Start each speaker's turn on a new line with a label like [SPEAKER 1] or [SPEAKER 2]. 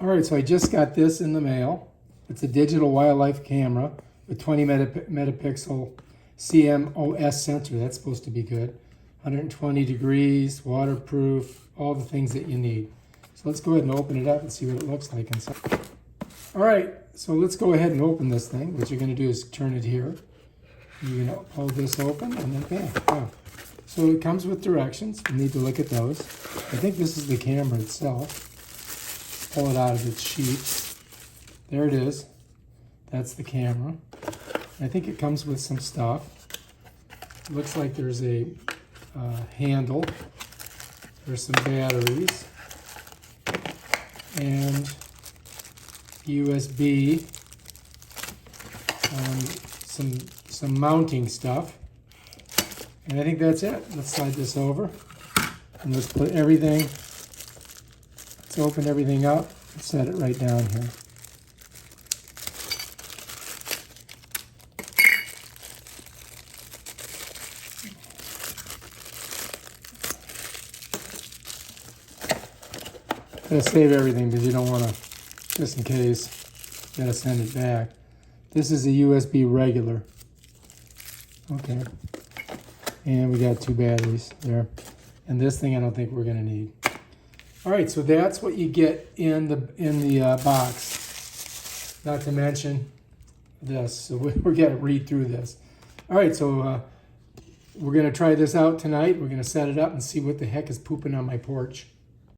[SPEAKER 1] All right, so I just got this in the mail. It's a digital wildlife camera with 20 megapixel CMOS sensor. That's supposed to be good. 120 degrees, waterproof, all the things that you need. So let's go ahead and open it up and see what it looks like inside. All right, so let's go ahead and open this thing. What you're going to do is turn it here. You're going to pull this open and then bam. Wow. So it comes with directions. You need to look at those. I think this is the camera itself. Pull it out of its sheath. There it is. That's the camera. I think it comes with some stuff. It looks like there's a handle. There's some batteries. And USB. Some mounting stuff. And I think that's it. Let's slide this over. And let's put everything. Let's open everything up and set it right down here. Gotta save everything because you don't want to, just in case, you gotta send it back. This is a USB regular. Okay. And we got 2 batteries there. And this thing I don't think we're gonna need. All right, so that's what you get in the box. Not to mention this. So we're gonna read through this. All right, so we're gonna try this out tonight. We're gonna set it up and see what the heck is pooping on my porch.